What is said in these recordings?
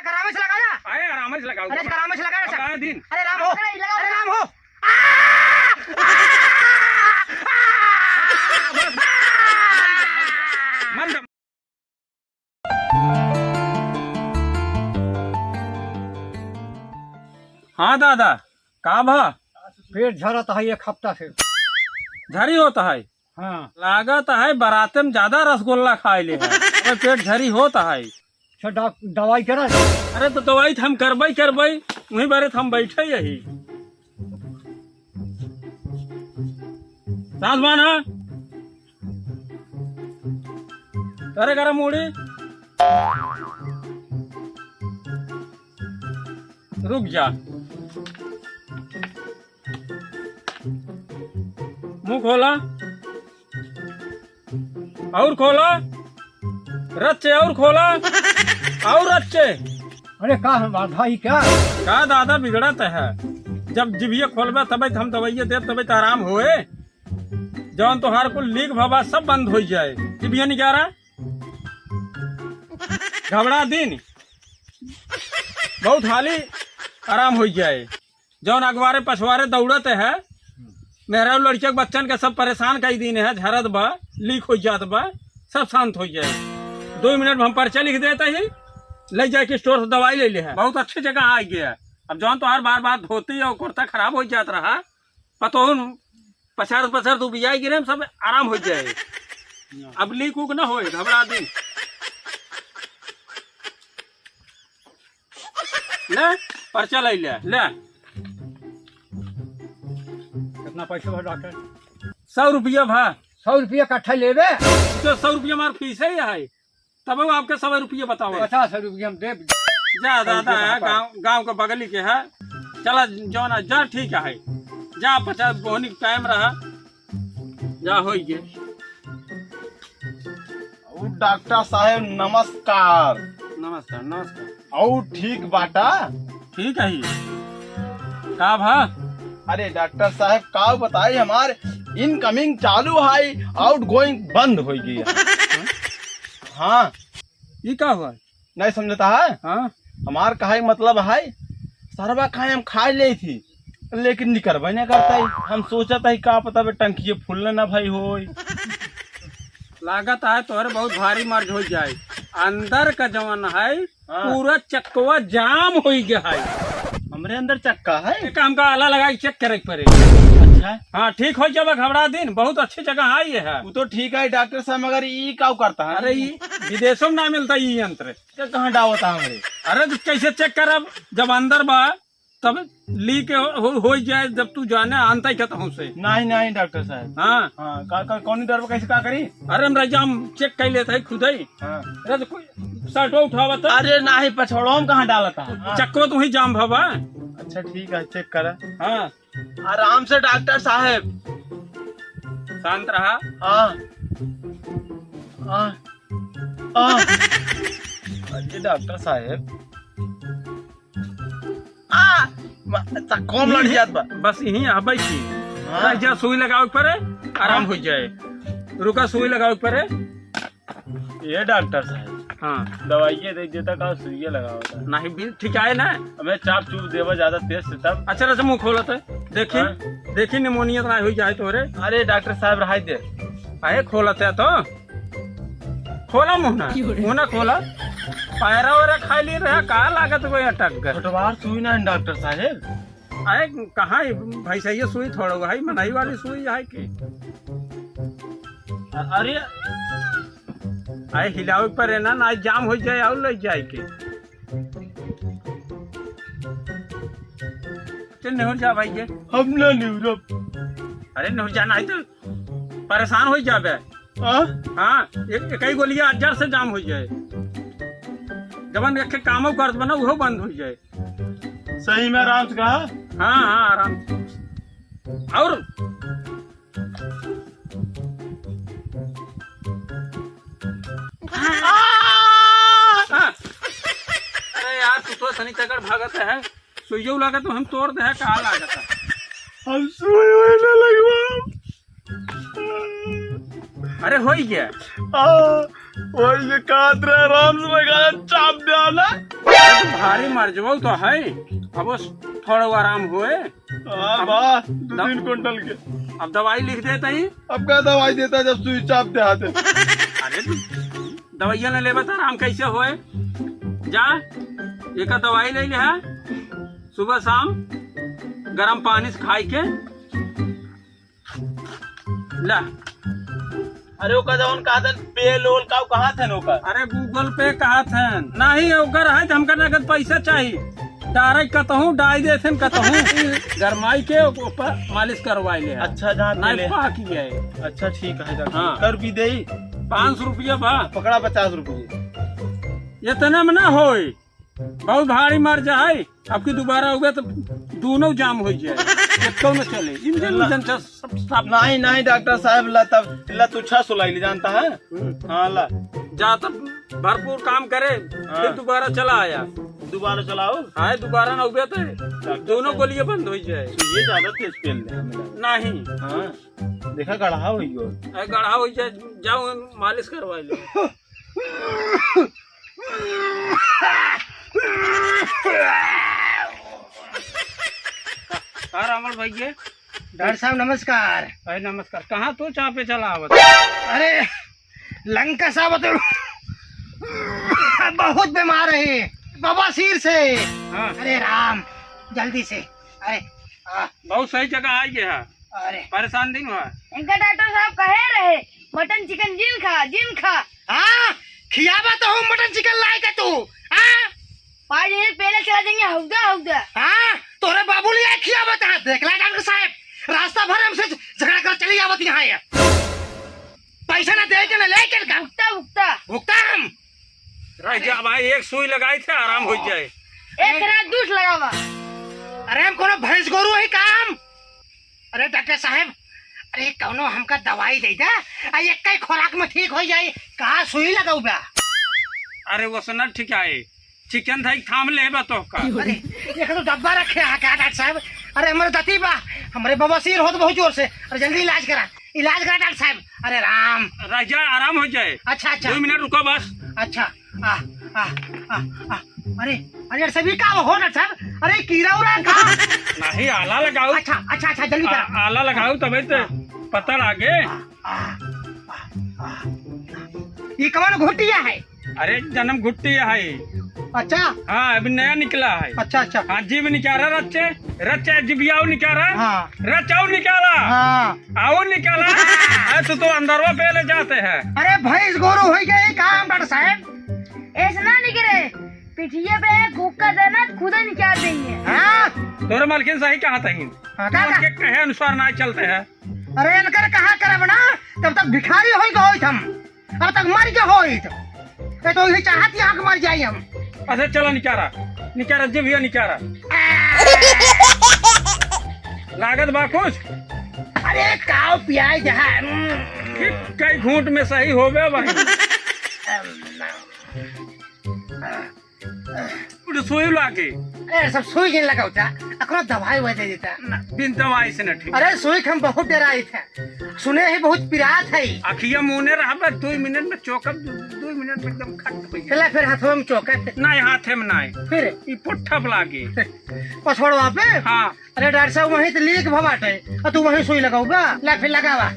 करामे से लगा ना। अरे आराम से लगाओ। अरे करामे से लगा ना अब दिन। अरे राम हो, अरे राम हो। हाँ दादा का भा पेट झरत है एक हफ्ता से। झरी होता है। हाँ लागत है बाराते में ज्यादा रसगुल्ला खाए ले है। अरे पेट झरी होता है। अच्छा दवाई करा। अरे तो दवाई हम करबई वहीं बारे हम बैठे यही सासमान है। अरे गरम मूड़ी रुक जा मुंह खोला और खोला रच्चे और खोला और रच्चे। अरे का भाई क्या का दादा बिगड़त है। जब जिभिया खोलबे तब हम दवाइया दे तब आराम होए। जौन तोहार को लीक भवा सब बंद हो जाए। जिभिया निकारा घबरा दिन बहुत हाली आराम हो जाए। जौन अखबारे पछवारे दौड़त है मेहरा लड़के बच्चन के सब परेशान कई दिन है। झरत बा लीक हो जात बा सब शांत हो जाए। 2 मिनट में हम पर्चा लिख देते ही ले जाए के स्टोर से दवाई ले ले है। बहुत अच्छी जगह आ गया। अब जौन तो हर बार बात होती है कुर्ता खराब हो जाता रहा पतो पछाड़ तू बिजाई गिरे सब आराम हो जाए। अब लीक उक न हो घबरा दिन ले पर्चा ले ले। कितना पैसा भा डॉक्टर? 100 रुपया भा। 100 रुपया कट्ठा लेबे तो 100 रुपया हमारा फीस है तब आपके 100 रुपया बताओ। 50 रुपया हम दे जा दादा है गाँव का बगली के है। चला जौना जा ठीक है जा 50 बोहनी टाइम रहा जा हो गए। डॉक्टर साहब नमस्कार। नमस्कार नमस्कार। और ठीक बाटा? ठीक है का भा? अरे डॉक्टर साहब का बताई हमारे इनकमिंग चालू है आउट गोइंग बंद हो गई। हाँ ये का हुआ नहीं समझता है। हाँ हमार कहा मतलब है सरवा खाए हम खा ले थी लेकिन निकलबे नहीं करता है। हम सोचता है का पता टंकी फूलने ना भाई हो। लागत है तोहरे बहुत भारी मर्ज हो जाए। अंदर का जवन है हाँ। पूरा चक्कवा जाम हो गया है। हमरे अंदर चक्का है काम का आला लगा चेक करे पड़े। अच्छा हाँ ठीक हो जाए घबरा दिन बहुत अच्छी जगह है ये है। वो तो ठीक है डॉक्टर साहब मगर ये का करता है? अरे ये विदेशों में ना मिलता ये यंत्र। कहाँ डावता हमारे? अरे तो कैसे चेक करब जब अंदर बा तब लीक हो जाए जब तू जाने आनता ही कहता हूँ से। नहीं डॉक्टर साहब। हाँ हाँ कौन डर कैसे का करी? अरे हम राजा हम चेक कर लेते है खुद ही। हाँ। अरे तो कोई सर्टो उठावा तो अरे नहीं पछोड़ो हम कहाँ डालता है? हाँ। चक्को तो ही जाम भवा। अच्छा ठीक है चेक कर। हाँ आराम से डॉक्टर साहब शांत रहा। हाँ हाँ हाँ। अरे डॉक्टर साहब कौन लड़ जात बा? बस यही आबे की हाँ। राजा सुई लगाओ पड़े आराम हो जाए। रुका सुई लगाओ पड़े। ये डॉक्टर साहब हाँ दवाइये देख देता का सुइया लगाओ नहीं भी ठीक है ना। हमें चाप चूप देवा ज्यादा तेज से तब। अच्छा रहा मुँह खोलत है देखी हाँ। देखी निमोनिया तो नहीं हो जाए तोरे। अरे डॉक्टर साहब रहा दे आए खोलत है तो खोला मुँह ना खोला पैरा वैरा खा ली रहा का लागत कोई अटक गए। फुटवार सुई ना डॉक्टर साहब। आए कहाँ भैंसा ये सुई थोड़ा है मनाई वाली सुई है की। अरे आए हिलावे पर है ना जाम हो जाए और ले जाए के। चल नहीं जा भाई ये हम ना निवरब। अरे नहीं जाना है तो परेशान हो जाबे। हाँ एक ही गोलियां अजर से जाम हो जाए। जबन एक कामों करत बना वो बंद हो जाए। सही में आराम से कहा। हाँ हाँ आराम और अरे यार तू तो सनी तगड़ भागत है सुइयो लागत तो हम तोड़ दे है कहा लागत है। हम सुई हुई ना लगवा। अरे हो ही गया। वही काट रहे आराम से लगाया चाप डाला। भारी मर जाओ तो है, अब बस थोड़ा आराम हुए। बस 2-3 क्विंटल के। अब दवाई लिख देते ही। अब क्या दवाई देता जब सुई चाप दे हाथे। अरे दवाइया ने ले बता आराम कैसे होए। जा एक दवाई ले ले है, सुबह शाम गरम पानी से खाई के ला। अरे ओका जवन कहा था पे लोल का कहा था नोका। अरे गूगल पे कहा था नहीं ओकर है तो हमका नगद पैसा चाहिए। डायरेक्ट कहूँ डाई देते कहूँ गरमाई के ऊपर मालिश करवाई ले। अच्छा जहाँ नहीं पाक है। अच्छा ठीक है डॉक्टर। हाँ। कर भी दे 500 रुपया बा। पकड़ा 50 रुपये। इतना में ना हो, बहुत भारी मर जाए। अब की दोबारा हो गया तो दोनों जाम हो जाए, न चले इंजन सब। नहीं नहीं डॉक्टर साहब ला तब ला तू 600 लाई जानता है। हाँ ला जा तब भरपूर काम करे। फिर दोबारा चला आया, दोबारा चलाओ। आए दोबारा ना हुआ तो दोनों को लिए बंद हो जाए। ये ज्यादा तेज पेल नहीं। हाँ देखा गढ़ा हो गढ़ा हो जाए, जाओ मालिश करवा लो। अमर भैया। डॉक्टर साहब नमस्कार। अरे नमस्कार। कहाँ तो चाह पे चला आवत? अरे लंका साहब तो बहुत बीमार है बवासीर से। हाँ। अरे राम जल्दी से। अरे बहुत सही जगह आई है। अरे परेशान दिन हुआ। इनका डॉक्टर साहब कहे रहे मटन चिकन जिन खा। हाँ खियावा तो हूँ मटन चिकन लाएगा तू। हाँ 5 दिन पहले चला जाएंगे हौदा। हाँ तोरे बाबू लिया खियावा था। देख ला डॉक्टर साहब रास्ता भर हमसे झगड़ा कर चली आवत यहाँ है। पैसा ना दे के ना लेके का भुगता हम। रह जा भाई, एक सुई लगाई थे आराम हो जाए। एक रात दूस लगावा। अरे हम कोनो भैंस गोरू है काम। अरे डॉक्टर साहब अरे कौनो हमका दवाई दे दा एक कई खुराक में ठीक हो जाए। कहाँ सुई लगाऊ बा? अरे वो सुना ठीक है, चिकन था थाम ले तो का। अरे ये तो डब्बा रखे है क्या डॉक्टर साहब? अरे हमारे दती बा, हमारे बवासीर हो तो बहुत जोर से। अरे जल्दी इलाज करा डॉक्टर साहब। अरे राम रह जा आराम हो जाए। अच्छा 2 मिनट रुको बस। अच्छा अरे अरे सभी का हो डॉक्टर साहब? अरे कीड़ा उड़ा का नहीं आला लगाओ। अच्छा जल्दी करा। आला लगाओ तबे तो पता लागे। ये कौन घुटिया है? अरे जन्म घुट्टी है। अच्छा हाँ अभी नया निकला है। अच्छा हाँ जीव निकाला रच्चे जिबियाओ निकाला। हाँ रचाओ निकाला। हाँ आओ निकाला। तो अंदरवा पे ले जाते हैं। अरे भैंस गोरू हो गए काम डॉक्टर साहब। ऐसा ना निकले पिठिया पे कुक्का देना खुद निकाल देंगे। हाँ तोरे मालकिन सही कहा था उनके कहे अनुसार ना चलते हैं। अरे इनकर कहा करब ना तब तक भिखारी हो गए हम, अब तक मर के हो तो ये चाहती आंख मर जाए हम। अच्छा चलो निकारा जिबिया निकारा। लागत बा कुछ? अरे काव पियाई जहा कई घूंट में सही हो गया भाई। सुई लागे। अरे सब सुई के लगाओ था अकरो दवाई हुआ दे देता। बिन दवाई से न ठीक। अरे सुई हम बहुत डराई थे, सुने ही बहुत पिरात है। अखिया मुँह रहा 2 मिनट में चौकअप 2 मिनट में एकदम खट हो गया। चला फिर हाथों में चौकट नहीं हाथे में नहीं फिर ये पुट्ठा लागे पछोड़वा पे। हाँ अरे डॉक्टर साहब वहीं तो लीक भवाटे और तू वहीं सुई लगाऊगा। ला फिर लगावा।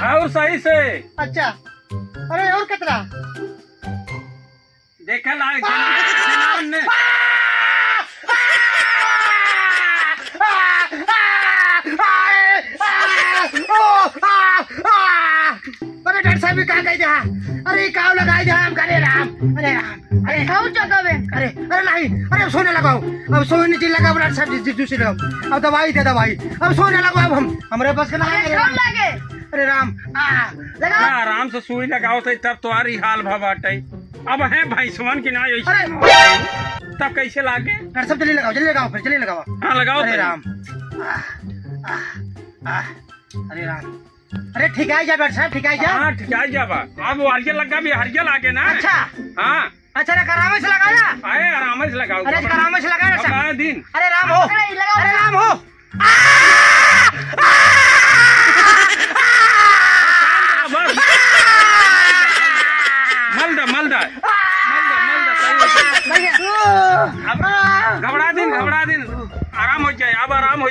और सही से। अच्छा अरे और कितना देखा लाए ने अरे डॉक्टर साहब कहा गई जहाँ? अरे काव लगाई जहाँ हम। अरे राम अरे खाओ जगह अरे नहीं अरे सोने लगाओ। अब सोने नीचे लगाओ डॉक्टर साहब दूसरी लगाओ। अब दवाई दे दवाई। अब सोने लगाओ। अब हम हमारे पास का लगे। अरे राम लगा आराम से सुई लगाओ थे तब तुम्हारी हाल भवाटे। अब है भैंसवन की ना तब कैसे लागे? डॉक्टर साहब जल्दी लगाओ फिर जल्दी लगाओ। हाँ लगाओ। अरे राम अरे राम अरे ठीक है जा डॉक्टर साहब ठीक है जा। हाँ ठीक है जा बा। अब हरिया लगा भी हरिया लागे ना। अच्छा हाँ अच्छा करामे से लगाया। आए आराम से लगाओ। अरे करामे से लगाया अब दिन। अरे राम हो। अरे राम हो।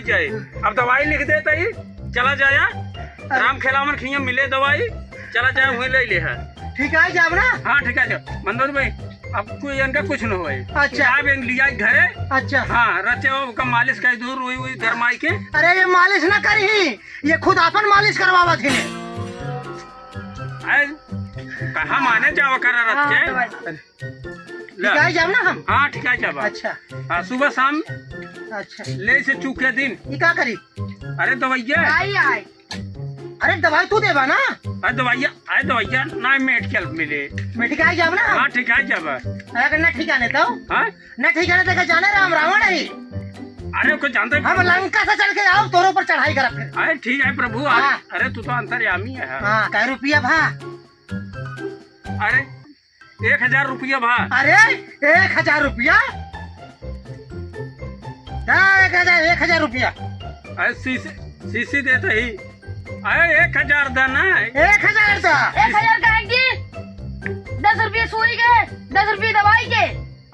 जाए। अब दवाई लिख दे तई चला जाया राम खेलावन खिया मिले दवाई चला जाए वही ले है। ठीक है जाब ना। हाँ ठीक है मंदोर भाई अब कोई इनका कुछ न हो। अच्छा। आप लिया घरे। अच्छा हाँ रचे वो का मालिश का दूर हुई हुई गरमाई के। अरे ये मालिश ना करी, ये खुद अपन मालिश करवावा थी। कहा माने जाओ करा रच के। ठीक है जाब ना हम। हाँ ठीक है जाब। अच्छा हाँ सुबह शाम अच्छा ले से चूके दिन। ये क्या करी? अरे दवाइया अरे दवाई तू देवा ना। अरे दवाइया ना मेडिकल मिले। ठीक है जाब ना। हाँ ठीक है जाब। अगर न ठिकाने तो हाँ न ठिकाने तो जाने राम रावण है। अरे को जानते हम लंका से चल के आओ तोरों पर चढ़ाई कर फिर। अरे ठीक है प्रभु। हाँ। अरे तू तो अंतर्यामी है। हाँ कै रुपया भा? अरे 1000 रुपया भा। अरे 1000 रुपया? 1000 रुपया? अरे सीसी देते ही। अरे 1000 देना। 1000 था। 1000 का है कि 10 रुपये सुई के 10 रुपये दवाई के।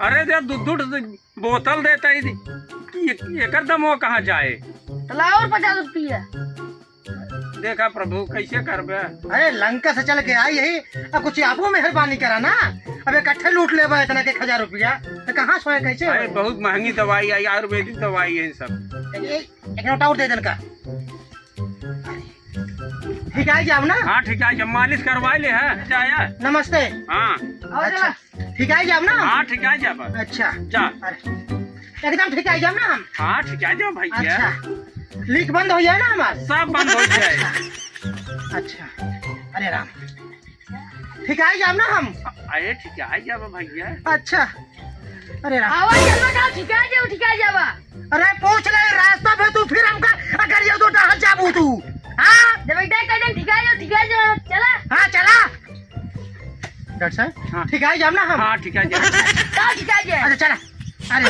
अरे दे दूध बोतल देता ही एक दम वो कहाँ जाए। लाओ और 50 रुपये। देखा प्रभु कैसे करबे। अरे लंका से चल के आई यही अब कुछ आपको मेहरबानी करा ना। अब इकट्ठे लूट ले इतना 1000 रुपया तो कहाँ सोए कैसे? अरे बहुत महंगी दवाई आई आयुर्वेदिक दवाई है सब। एक नोट और दे देन का। ठीक है जाब ना। हाँ ठीक है जब मालिश करवा ले है जाया। नमस्ते। हाँ अच्छा ठीक है जाब ना। हाँ ठीक है जब। अच्छा जा। एकदम ठीक है जाब ना हम। हाँ ठीक है जाओ भैया। अच्छा लीक बंद हो जाए ना हमारा। सब बंद हो जाए। अच्छा अरे राम ठीक है जाब ना हम। अरे ठीक है जब भैया। अच्छा अरे राम आवाज चलवा का ठिका जावा। अरे पूछ ले रास्ता पे तू फिर हमका अगर ये तो डर जाबू तू। हाँ जब एकदम कदम ठिका जा चला। हाँ चला डॉक्टर साहब। हाँ। ठीक है जाब ना हम। हाँ ठीक है जब। का ठिका जा। अच्छा चला। अरे